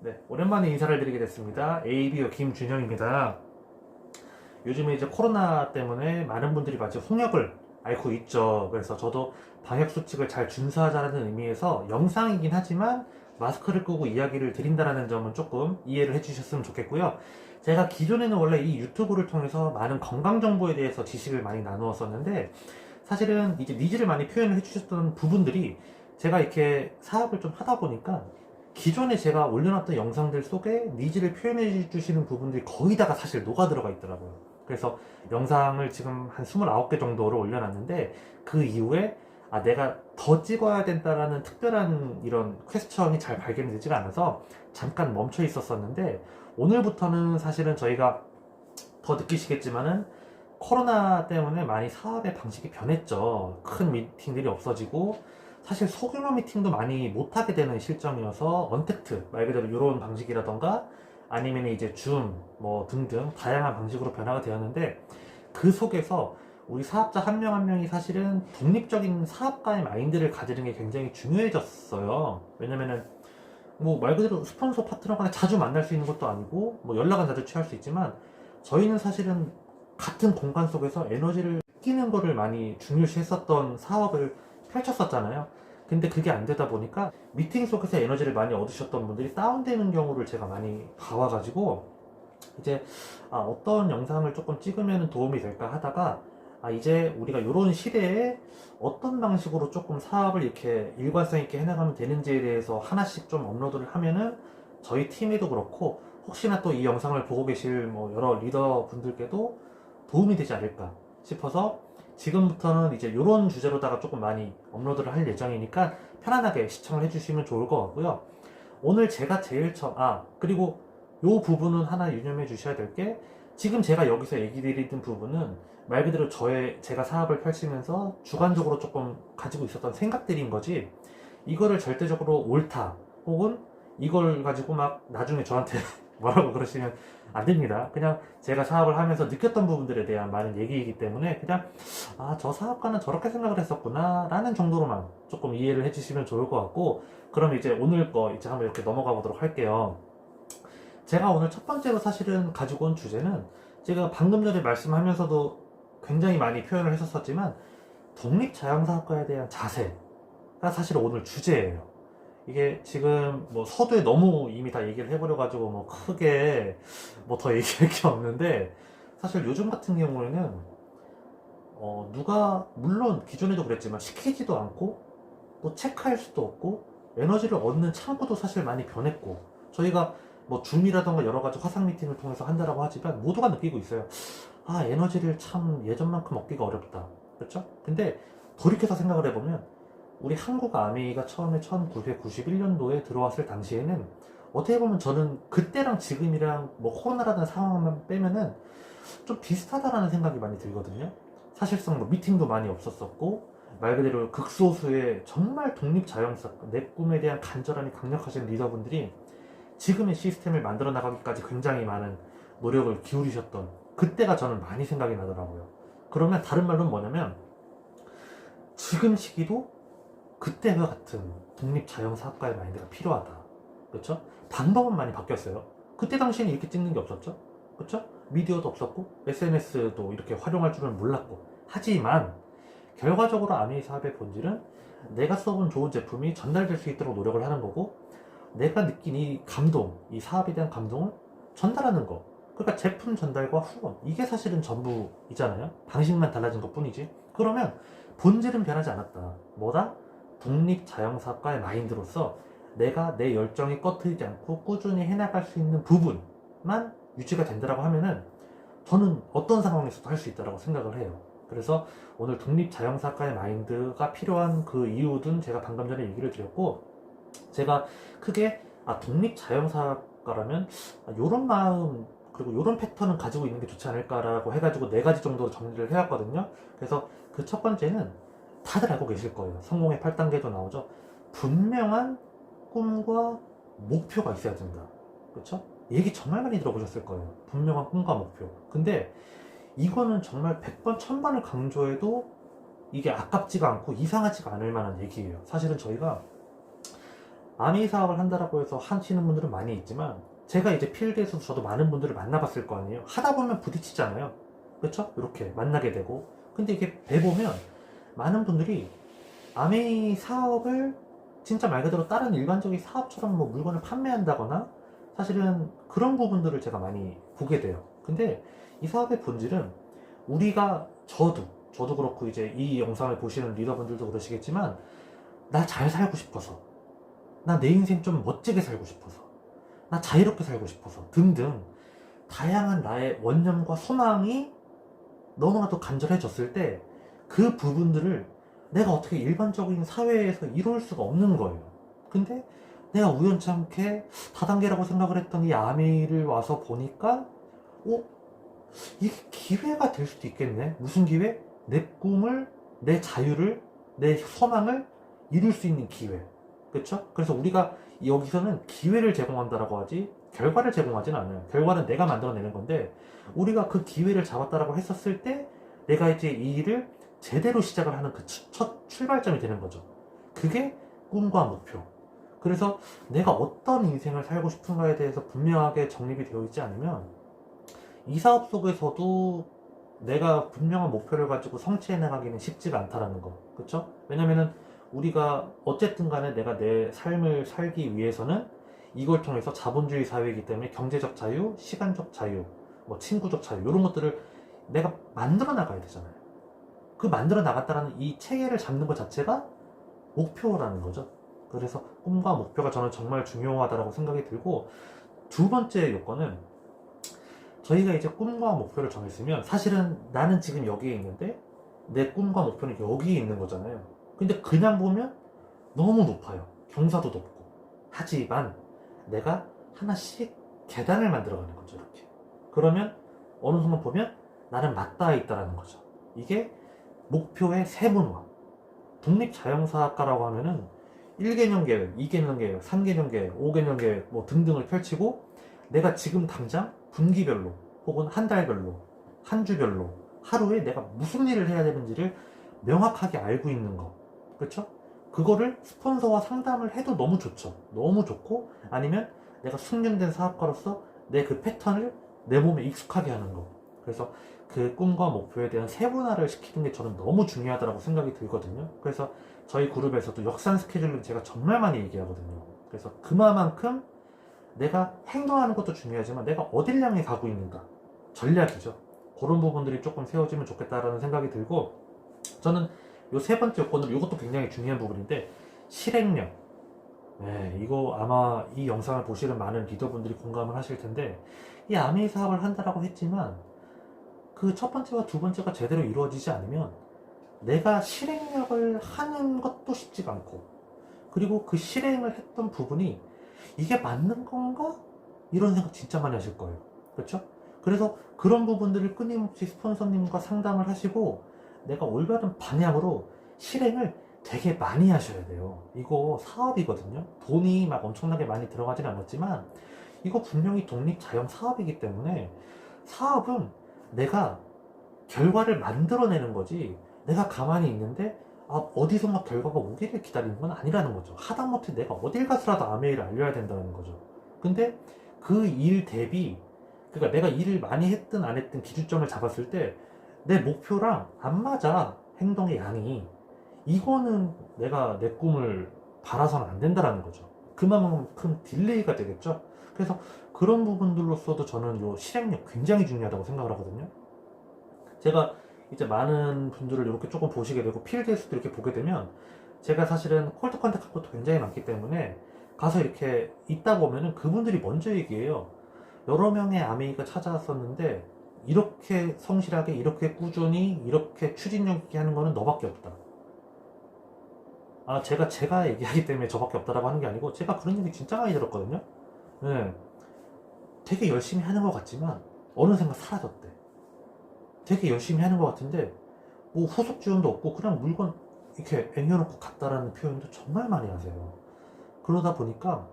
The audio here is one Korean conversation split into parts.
네, 오랜만에 인사를 드리게 됐습니다. ABO 김준영입니다. 요즘에 이제 코로나 때문에 많은 분들이 마치 홍역을 앓고 있죠. 그래서 저도 방역 수칙을 잘 준수하자는 의미에서 영상이긴 하지만 마스크를 끄고 이야기를 드린다는 점은 조금 이해를 해주셨으면 좋겠고요. 제가 기존에는 원래 이 유튜브를 통해서 많은 건강 정보에 대해서 지식을 많이 나누었었는데 사실은 이제 니즈를 많이 표현을 해주셨던 부분들이 제가 이렇게 사업을 좀 하다 보니까 기존에 제가 올려놨던 영상들 속에 니즈를 표현해 주시는 부분들이 거의 다가 사실 녹아 들어가 있더라고요. 그래서 영상을 지금 한 29개 정도를 올려놨는데 그 이후에 내가 더 찍어야 된다라는 특별한 이런 퀘스천이 잘 발견이 되지가 않아서 잠깐 멈춰 있었었는데 오늘부터는 사실은 저희가 더 느끼시겠지만은 코로나 때문에 많이 사업의 방식이 변했죠. 큰 미팅들이 없어지고 사실 소규모 미팅도 많이 못하게 되는 실정이어서 언택트 말 그대로 이런 방식이라던가 아니면 이제 줌 뭐 등등 다양한 방식으로 변화가 되었는데 그 속에서 우리 사업자 한 명 한 명이 사실은 독립적인 사업가의 마인드를 가지는 게 굉장히 중요해졌어요. 왜냐면은 뭐 말 그대로 스폰서 파트너가 자주 만날 수 있는 것도 아니고 뭐 연락은 자주 취할 수 있지만 저희는 사실은 같은 공간 속에서 에너지를 끼는 거를 많이 중요시 했었던 사업을 펼쳤었잖아요. 근데 그게 안 되다 보니까 미팅 속에서 에너지를 많이 얻으셨던 분들이 다운되는 경우를 제가 많이 봐와가지고 이제 어떤 영상을 조금 찍으면 도움이 될까 하다가 이제 우리가 이런 시대에 어떤 방식으로 조금 사업을 이렇게 일관성 있게 해나가면 되는지에 대해서 하나씩 좀 업로드를 하면은 저희 팀에도 그렇고 혹시나 또 이 영상을 보고 계실 뭐 여러 리더 분들께도 도움이 되지 않을까 싶어서 지금부터는 이제 이런 주제로다가 조금 많이 업로드를 할 예정이니까 편안하게 시청을 해주시면 좋을 것 같고요. 오늘 제가 제일 처음, 그리고 요 부분은 하나 유념해 주셔야 될 게, 지금 제가 여기서 얘기 드리는 부분은 말 그대로 제가 사업을 펼치면서 주관적으로 조금 가지고 있었던 생각들인 거지, 이거를 절대적으로 옳다, 혹은 이걸 가지고 막 나중에 저한테 뭐라고 그러시면 안 됩니다. 그냥 제가 사업을 하면서 느꼈던 부분들에 대한 많은 얘기이기 때문에 그냥 저 사업가는 저렇게 생각을 했었구나 라는 정도로만 조금 이해를 해주시면 좋을 것 같고, 그럼 이제 오늘 거 이제 한번 이렇게 넘어가 보도록 할게요. 제가 오늘 첫 번째로 사실은 가지고 온 주제는 제가 방금 전에 말씀하면서도 굉장히 많이 표현을 했었지만 독립자영사업가에 대한 자세가 사실 오늘 주제예요. 이게 지금 뭐 서두에 너무 이미 다 얘기를 해버려가지고 뭐 크게 뭐 더 얘기할 게 없는데, 사실 요즘 같은 경우에는 누가 물론 기존에도 그랬지만 시키지도 않고 또 체크할 수도 없고 에너지를 얻는 창구도 사실 많이 변했고, 저희가 뭐 줌이라던가 여러 가지 화상 미팅을 통해서 한다라고 하지만 모두가 느끼고 있어요. 에너지를 참 예전만큼 얻기가 어렵다. 그렇죠? 근데 돌이켜서 생각을 해보면 우리 한국 아메이가 처음에 1991년도에 들어왔을 당시에는 어떻게 보면 저는 그때랑 지금이랑 뭐 코로나라는 상황만 빼면은 좀 비슷하다라는 생각이 많이 들거든요. 사실상 뭐 미팅도 많이 없었었고 말 그대로 극소수의 정말 독립 자영사, 내 꿈에 대한 간절함이 강력하신 리더분들이 지금의 시스템을 만들어 나가기까지 굉장히 많은 노력을 기울이셨던 그때가 저는 많이 생각이 나더라고요. 그러면 다른 말로는 뭐냐면 지금 시기도 그때와 같은 독립 자영사업가의 마인드가 필요하다. 그렇죠? 방법은 많이 바뀌었어요. 그때 당시에는 이렇게 찍는 게 없었죠. 그렇죠? 미디어도 없었고 SNS도 이렇게 활용할 줄은 몰랐고, 하지만 결과적으로 아메이 사업의 본질은 내가 써본 좋은 제품이 전달될 수 있도록 노력을 하는 거고, 내가 느낀 이 감동, 이 사업에 대한 감동을 전달하는 거. 그러니까 제품 전달과 후원, 이게 사실은 전부이잖아요. 방식만 달라진 것 뿐이지. 그러면 본질은 변하지 않았다. 뭐다? 독립 자영사업가의 마인드로서 내가 내 열정이 꺼트리지 않고 꾸준히 해나갈 수 있는 부분만 유지가 된다고 하면은 저는 어떤 상황에서도 할 수 있다고 생각을 해요. 그래서 오늘 독립 자영사업가의 마인드가 필요한 그 이유든 제가 방금 전에 얘기를 드렸고, 제가 크게 독립 자영사업가라면 요런 마음 그리고 요런 패턴은 가지고 있는 게 좋지 않을까라고 해가지고 4가지 정도로 정리를 해왔거든요. 그래서 그 첫 번째는 다들 알고 계실 거예요. 성공의 8단계도 나오죠. 분명한 꿈과 목표가 있어야 된다. 그렇죠? 얘기 정말 많이 들어보셨을 거예요. 분명한 꿈과 목표. 근데 이거는 정말 100번, 1000번을 강조해도 이게 아깝지가 않고 이상하지가 않을 만한 얘기예요. 사실은 저희가 아메이 사업을 한다라고 해서 하시는 분들은 많이 있지만, 제가 이제 필드에서도 저도 많은 분들을 만나봤을 거 아니에요. 하다 보면 부딪히잖아요. 그렇죠? 이렇게 만나게 되고. 근데 이게 배보면 많은 분들이 아메이 사업을 진짜 말 그대로 다른 일반적인 사업처럼 뭐 물건을 판매한다거나, 사실은 그런 부분들을 제가 많이 보게 돼요. 근데 이 사업의 본질은, 우리가 저도 그렇고 이제 이 영상을 보시는 리더분들도 그러시겠지만, 나 잘 살고 싶어서, 나 내 인생 좀 멋지게 살고 싶어서, 나 자유롭게 살고 싶어서 등등 다양한 나의 원념과 소망이 너무나도 간절해졌을 때, 그 부분들을 내가 어떻게 일반적인 사회에서 이룰 수가 없는 거예요. 근데 내가 우연찮게 다단계라고 생각을 했던 이 아메이를 와서 보니까, 이게 기회가 될 수도 있겠네. 무슨 기회? 내 꿈을, 내 자유를, 내 소망을 이룰 수 있는 기회. 그렇죠? 그래서 우리가 여기서는 기회를 제공한다라고 하지 결과를 제공하진 않아요. 결과는 내가 만들어내는 건데, 우리가 그 기회를 잡았다라고 했었을 때 내가 이제 이 일을 제대로 시작을 하는 그 첫 출발점이 되는 거죠. 그게 꿈과 목표. 그래서 내가 어떤 인생을 살고 싶은가에 대해서 분명하게 정립이 되어 있지 않으면, 이 사업 속에서도 내가 분명한 목표를 가지고 성취해 나가기는 쉽지가 않다라는 거. 그쵸? 왜냐면은 우리가 어쨌든 간에 내가 내 삶을 살기 위해서는 이걸 통해서 자본주의 사회이기 때문에 경제적 자유, 시간적 자유, 뭐 친구적 자유, 이런 것들을 내가 만들어 나가야 되잖아요. 그 만들어 나갔다라는 이 체계를 잡는 것 자체가 목표라는 거죠. 그래서 꿈과 목표가 저는 정말 중요하다고 생각이 들고, 두 번째 요건은, 저희가 이제 꿈과 목표를 정했으면 사실은 나는 지금 여기에 있는데 내 꿈과 목표는 여기에 있는 거잖아요. 근데 그냥 보면 너무 높아요. 경사도 높고. 하지만 내가 하나씩 계단을 만들어가는 거죠. 이렇게. 그러면 어느 순간 보면 나는 맞닿아 있다는 거죠. 이게 목표의 세분화. 독립자영사학과라고 하면은 1개년 계획, 2개년 계획, 3개년 계획, 5개년 계획 뭐 등등을 펼치고, 내가 지금 당장 분기별로 혹은 한 달별로, 한 주별로 하루에 내가 무슨 일을 해야 되는지를 명확하게 알고 있는 거. 그렇죠? 그거를 스폰서와 상담을 해도 너무 좋죠. 너무 좋고, 아니면 내가 숙련된 사업가로서 내 그 패턴을 내 몸에 익숙하게 하는 거. 그래서 그 꿈과 목표에 대한 세분화를 시키는 게 저는 너무 중요하다고 생각이 들거든요. 그래서 저희 그룹에서도 역산 스케줄링 제가 정말 많이 얘기하거든요. 그래서 그만큼 내가 행동하는 것도 중요하지만 내가 어딜 향해 가고 있는가, 전략이죠. 그런 부분들이 조금 세워지면 좋겠다라는 생각이 들고, 저는 요 세 번째 요건으로, 이것도 굉장히 중요한 부분인데, 실행력. 네, 이거 아마 이 영상을 보시는 많은 리더분들이 공감을 하실 텐데, 이 아메이 사업을 한다라고 했지만 그 첫 번째와 두 번째가 제대로 이루어지지 않으면 내가 실행력을 하는 것도 쉽지가 않고, 그리고 그 실행을 했던 부분이 이게 맞는 건가? 이런 생각 진짜 많이 하실 거예요. 그렇죠? 그래서 그런 부분들을 끊임없이 스폰서님과 상담을 하시고, 내가 올바른 방향으로 실행을 되게 많이 하셔야 돼요. 이거 사업이거든요. 돈이 막 엄청나게 많이 들어가진 않았지만 이거 분명히 독립자영 사업이기 때문에, 사업은 내가 결과를 만들어내는 거지, 내가 가만히 있는데 어디선가 결과가 오기를 기다리는 건 아니라는 거죠. 하다못해 내가 어딜 가서라도 아메이를 알려야 된다는 거죠. 근데 그 일 대비, 그러니까 내가 일을 많이 했든 안 했든 기준점을 잡았을 때 내 목표랑 안 맞아, 행동의 양이. 이거는 내가 내 꿈을 바라서는 안 된다라는 거죠. 그만큼 딜레이가 되겠죠. 그래서 그런 부분들로서도 저는 요 실행력 굉장히 중요하다고 생각을 하거든요. 제가 이제 많은 분들을 이렇게 조금 보시게 되고 필드에서도 이렇게 보게 되면, 제가 사실은 콜드 컨택 한 것도 굉장히 많기 때문에 가서 이렇게 있다 보면은 그분들이 먼저 얘기해요. 여러 명의 아메이가 찾아왔었는데 이렇게 성실하게, 이렇게 꾸준히, 이렇게 추진력 있게 하는 거는 너밖에 없다. 제가 얘기하기 때문에 저밖에 없다라고 하는 게 아니고, 제가 그런 얘기 진짜 많이 들었거든요. 네. 되게 열심히 하는 것 같지만 어느샌가 사라졌대. 되게 열심히 하는 것 같은데 뭐 후속 지원도 없고 그냥 물건 이렇게 앵겨놓고 갔다라는 표현도 정말 많이 하세요. 그러다 보니까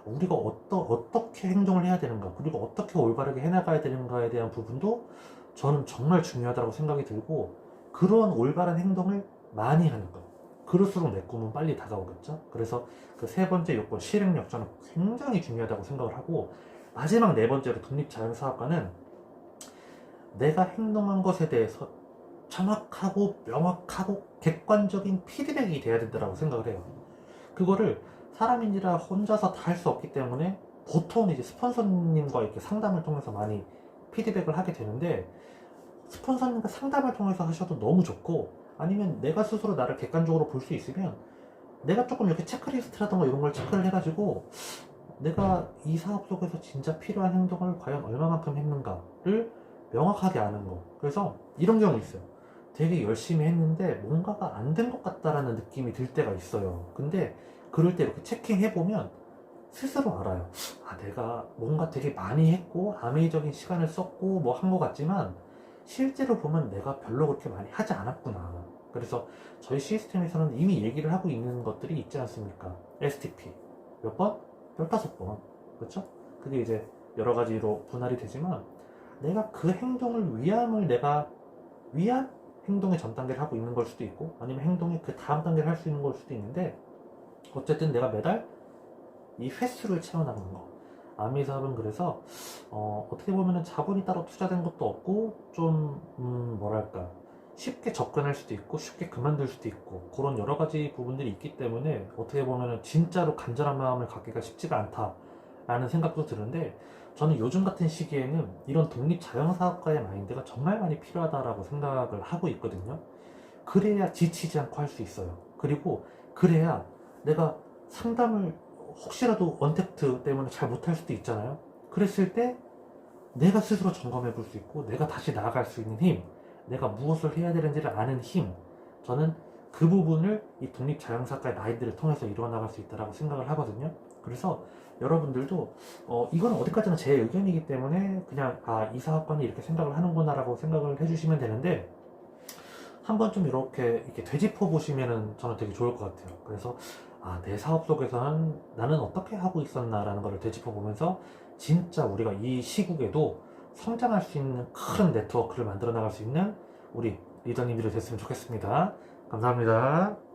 우리가 어떻게 행동을 해야 되는가, 그리고 어떻게 올바르게 해나가야 되는가에 대한 부분도 저는 정말 중요하다고 생각이 들고, 그런 올바른 행동을 많이 하는 것. 그럴수록 내 꿈은 빨리 다가오겠죠. 그래서 그 세 번째 요건 실행력 저는 굉장히 중요하다고 생각을 하고, 마지막 네 번째로 독립자영사업가는 내가 행동한 것에 대해서 정확하고 명확하고 객관적인 피드백이 돼야 된다고 생각을 해요. 그거를 사람인지라 혼자서 다 할 수 없기 때문에 보통 이제 스폰서님과 이렇게 상담을 통해서 많이 피드백을 하게 되는데, 스폰서님과 상담을 통해서 하셔도 너무 좋고, 아니면 내가 스스로 나를 객관적으로 볼 수 있으면 내가 조금 이렇게 체크리스트라던가 이런 걸 체크를 해가지고 내가 이 사업 속에서 진짜 필요한 행동을 과연 얼마만큼 했는가를 명확하게 아는 거. 그래서 이런 경우 있어요. 되게 열심히 했는데 뭔가가 안 된 것 같다라는 느낌이 들 때가 있어요. 근데 그럴 때 이렇게 체킹해보면 스스로 알아요. 아, 내가 뭔가 되게 많이 했고 암의적인 시간을 썼고 뭐 한 것 같지만 실제로 보면 내가 별로 그렇게 많이 하지 않았구나. 그래서 저희 시스템에서는 이미 얘기를 하고 있는 것들이 있지 않습니까? STP 몇 번? 15번. 그렇죠? 그게 이제 여러 가지로 분할이 되지만, 내가 그 행동을 위한 행동의 전 단계를 하고 있는 걸 수도 있고, 아니면 행동의 그 다음 단계를 할 수 있는 걸 수도 있는데, 어쨌든 내가 매달 이 횟수를 채워나가는 거. 아미 사업은 그래서 어떻게 보면은 자본이 따로 투자된 것도 없고, 좀 뭐랄까, 쉽게 접근할 수도 있고 쉽게 그만둘 수도 있고, 그런 여러 가지 부분들이 있기 때문에 어떻게 보면은 진짜로 간절한 마음을 갖기가 쉽지가 않다라는 생각도 드는데, 저는 요즘 같은 시기에는 이런 독립 자영사업가의 마인드가 정말 많이 필요하다라고 생각을 하고 있거든요. 그래야 지치지 않고 할 수 있어요. 그리고 그래야 내가 상담을 혹시라도 언택트 때문에 잘 못할 수도 있잖아요. 그랬을 때 내가 스스로 점검해 볼 수 있고, 내가 다시 나아갈 수 있는 힘, 내가 무엇을 해야 되는지를 아는 힘, 저는 그 부분을 이 독립 자영사업가의 마인드를 통해서 이루어 나갈 수 있다고 생각을 하거든요. 그래서 여러분들도 이건 어디까지나 제 의견이기 때문에 그냥 이 사업가는 이렇게 생각을 하는구나 라고 생각을 해주시면 되는데, 한번 좀 이렇게 되짚어 보시면은 저는 되게 좋을 것 같아요. 그래서 내 사업 속에서는 나는 어떻게 하고 있었나라는 것을 되짚어 보면서 진짜 우리가 이 시국에도 성장할 수 있는 큰 네트워크를 만들어 나갈 수 있는 우리 리더님들이 됐으면 좋겠습니다. 감사합니다.